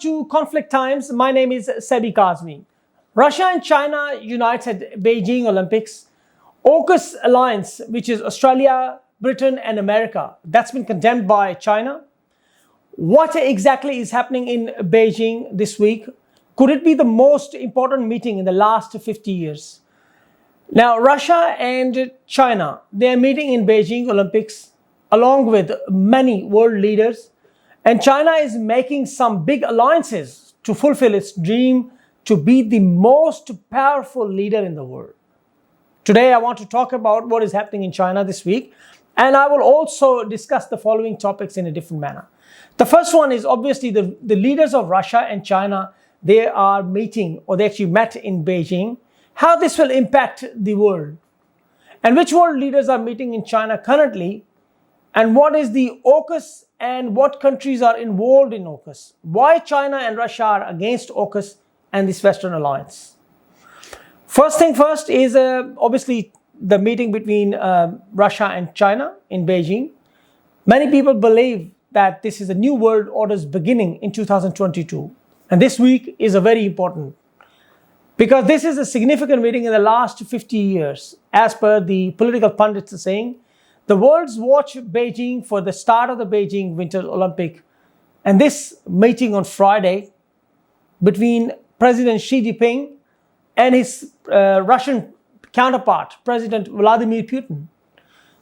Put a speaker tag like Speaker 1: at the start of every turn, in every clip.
Speaker 1: to Conflict Times. My name is Sebi Kazmi. Russia and China unites at Beijing Olympics. AUKUS alliance, which is Australia, Britain and America, that's been condemned by China. What exactly is happening in Beijing this week? Could it be the most important meeting in the last 50 years? Now, Russia and China, they are meeting in Beijing Olympics along with many world leaders. And China is making some big alliances to fulfill its dream to be the most powerful leader in the world. Today, I want to talk about what is happening in China this week. And I will also discuss the following topics in a different manner. The first one is obviously the leaders of Russia and China, they are meeting, or they actually met in Beijing. How this will impact the world. And which world leaders are meeting in China currently. And what is the AUKUS and what countries are involved in AUKUS? Why China and Russia are against AUKUS and this Western alliance? First thing first is obviously the meeting between Russia and China in Beijing. Many people believe that this is a new world order's beginning in 2022. And this week is a very important because this is a significant meeting in the last 50 years. As per the political pundits are saying, the world's watch Beijing for the start of the Beijing Winter Olympic. And this meeting on Friday between President Xi Jinping and his Russian counterpart, President Vladimir Putin.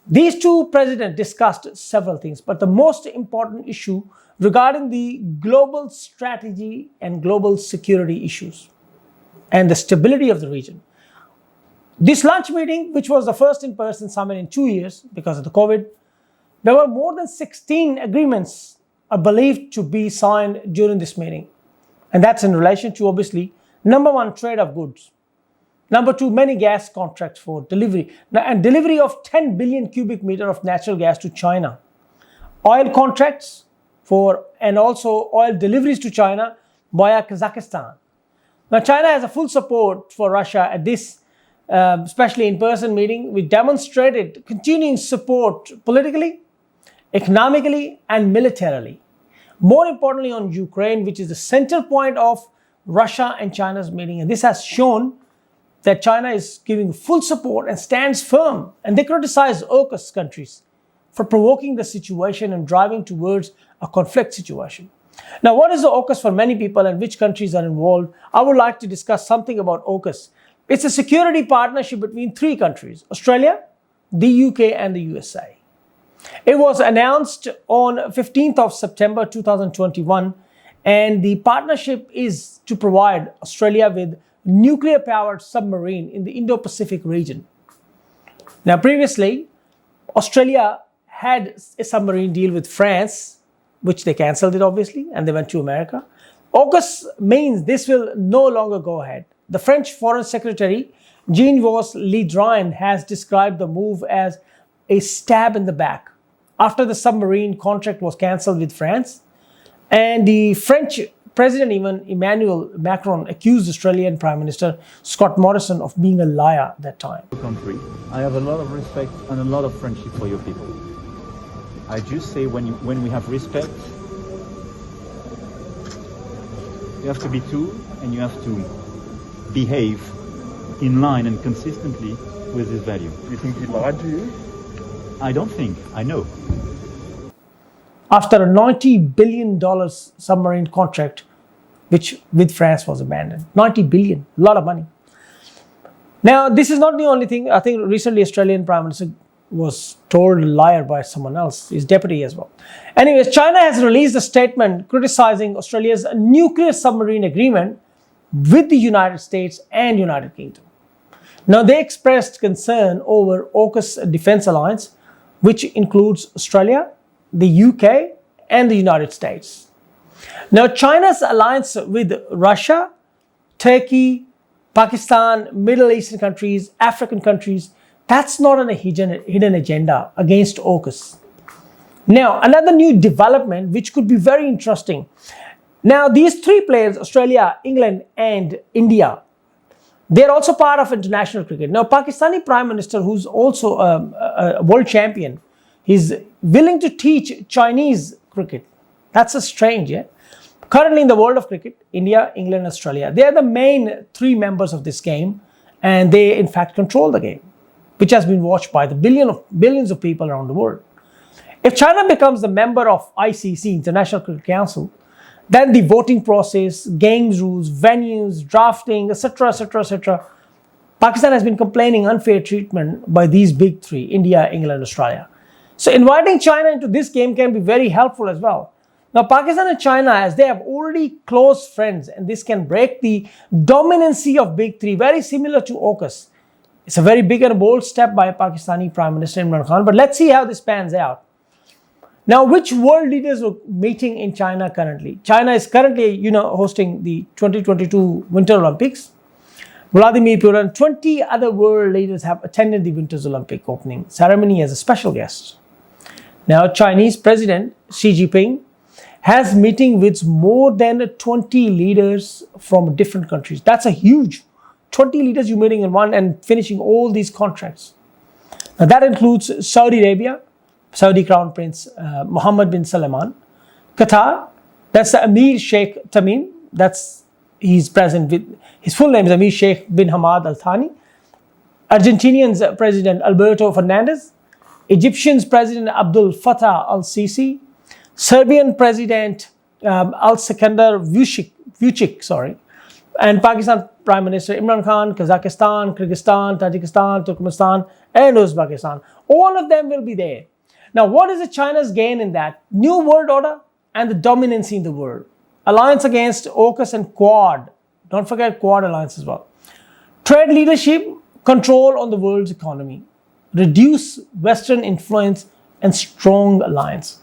Speaker 1: These two presidents discussed several things, but the most important issue regarding the global strategy and global security issues and the stability of the region. This lunch meeting, which was the first in-person summit in 2 years because of the COVID, there were more than 16 agreements are believed to be signed during this meeting. And that's in relation to, obviously, number one, trade of goods. Number two, many gas contracts for delivery. And delivery of 10 billion cubic meter of natural gas to China. Oil contracts and also oil deliveries to China via Kazakhstan. Now, China has a full support for Russia at this especially in-person meeting. We demonstrated continuing support politically, economically, and militarily. More importantly on Ukraine, which is the center point of Russia and China's meeting. And this has shown that China is giving full support and stands firm. And they criticize AUKUS countries for provoking the situation and driving towards a conflict situation. Now, what is the AUKUS for many people and which countries are involved? I would like to discuss something about AUKUS. It's a security partnership between three countries, Australia, the UK, and the USA. It was announced on 15th of September 2021, and the partnership is to provide Australia with nuclear-powered submarine in the Indo-Pacific region. Now, previously, Australia had a submarine deal with France, which they cancelled it, obviously, and they went to America. AUKUS means this will no longer go ahead. The French Foreign Secretary, Jean-Yves Le Drian, has described the move as a stab in the back after the submarine contract was cancelled with France. And the French President, even Emmanuel Macron, accused Australian Prime Minister Scott Morrison of being a liar at that time.
Speaker 2: Country, I have a lot of respect and a lot of friendship for your people. I just say when we have respect, you have to be true and you have to behave in line and consistently with this value.
Speaker 3: You think he lied to you?
Speaker 2: I don't think, I know.
Speaker 1: After a $90 billion submarine contract, which with France was abandoned. 90 billion, a lot of money. Now, this is not the only thing. I think recently Australian Prime Minister was told a liar by someone else, his deputy as well. Anyways, China has released a statement criticizing Australia's nuclear submarine agreement with the United States and United Kingdom. Now, they expressed concern over AUKUS defense alliance, which includes Australia, the UK, and the United States. Now, China's alliance with Russia, Turkey, Pakistan, Middle Eastern countries, African countries, that's not a hidden agenda against AUKUS. Now, another new development which could be very interesting. Now, these three players, Australia, England, and India, they're also part of international cricket. Now, Pakistani Prime Minister, who's also a world champion, he's willing to teach Chinese cricket. That's a strange, yeah? Currently in the world of cricket, India, England, Australia, they are the main three members of this game, and they in fact control the game, which has been watched by the billions of people around the world. If China becomes the member of ICC, International Cricket Council, then the voting process, games rules, venues, drafting, etc., etc., etc. Pakistan has been complaining unfair treatment by these big three, India, England, Australia. So inviting China into this game can be very helpful as well. Now, Pakistan and China, as they have already close friends, and this can break the dominancy of big three, very similar to AUKUS. It's a very big and bold step by Pakistani Prime Minister Imran Khan, but let's see how this pans out. Now, which world leaders are meeting in China currently? China is currently, hosting the 2022 Winter Olympics. Vladimir Putin and 20 other world leaders have attended the Winter Olympic opening ceremony as a special guest. Now, Chinese President Xi Jinping has meeting with more than 20 leaders from different countries. That's a huge 20 leaders you're meeting in one and finishing all these contracts. Now, that includes Saudi Arabia, Saudi Crown Prince Mohammed bin Salman, Qatar, that's the Emir Sheikh Tamim, he's present with, his full name is Emir Sheikh bin Hamad Al Thani, Argentinian's President Alberto Fernandez, Egyptian's President Abdul Fattah Al Sisi, Serbian President Al Sekandar Vucic, and Pakistan Prime Minister Imran Khan, Kazakhstan, Kyrgyzstan, Tajikistan, Turkmenistan, and Uzbekistan. All of them will be there. Now, what is China's gain in that? New world order and the dominancy in the world. Alliance against AUKUS and Quad. Don't forget Quad alliance as well. Trade leadership, control on the world's economy. Reduce Western influence and strong alliance.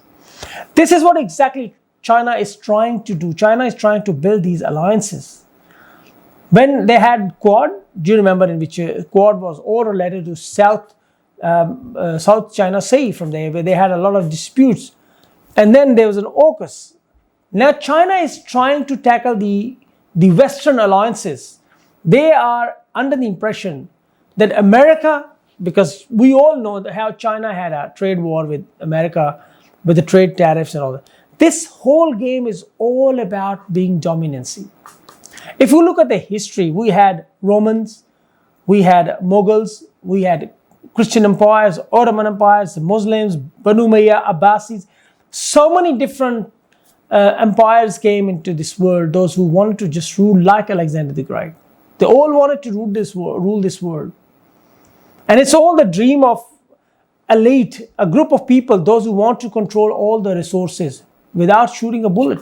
Speaker 1: This is what exactly China is trying to do. China is trying to build these alliances. When they had Quad, do you remember in which Quad was all related to South China Sea from there, where they had a lot of disputes. And then there was an AUKUS. Now China is trying to tackle the Western alliances. They are under the impression that America, because we all know how China had a trade war with America, with the trade tariffs and all that. This whole game is all about being dominancy. If you look at the history, we had Romans, we had Mughals, we had Christian empires, Ottoman empires, Muslims, Banu Umayyah, Abbasids. So many different empires came into this world, those who wanted to just rule like Alexander the Great. They all wanted to rule this world. And it's all the dream of elite, a group of people, those who want to control all the resources without shooting a bullet.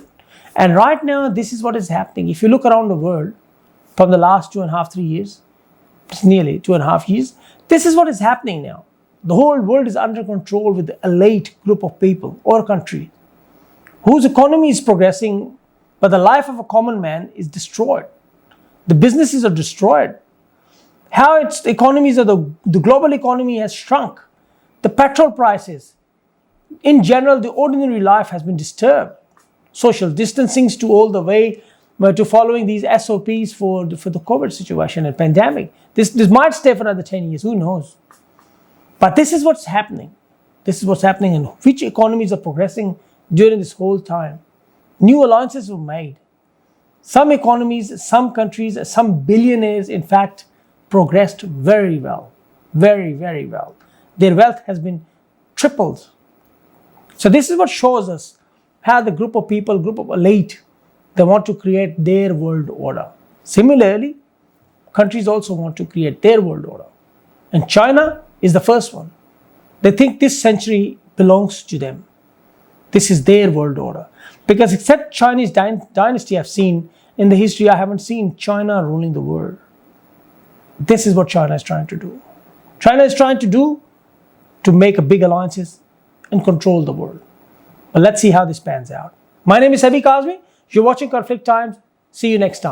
Speaker 1: And right now, this is what is happening. If you look around the world from the last 2.5, 3 years, it's nearly 2.5 years, this is what is happening now. The whole world is under control with the elite group of people or country whose economy is progressing, but the life of a common man is destroyed. The businesses are destroyed. How its economies of the global economy has shrunk. The petrol prices. In general, the ordinary life has been disturbed. Social distancing to all the way to following these SOPs for the COVID situation and pandemic. This might stay for another 10 years, who knows? But this is what's happening. This is what's happening, and which economies are progressing during this whole time. New alliances were made. Some economies, some countries, some billionaires, in fact, progressed very well. Very, very well. Their wealth has been tripled. So this is what shows us how the group of people, group of elite, they want to create their world order. Similarly, countries also want to create their world order. And China is the first one. They think this century belongs to them. This is their world order. Because except Chinese dynasty I've seen in the history, I haven't seen China ruling the world. This is what China is trying to do. China is trying to make a big alliances and control the world. But let's see how this pans out. My name is Sabi Kazmi. You're watching Conflict Times. See you next time.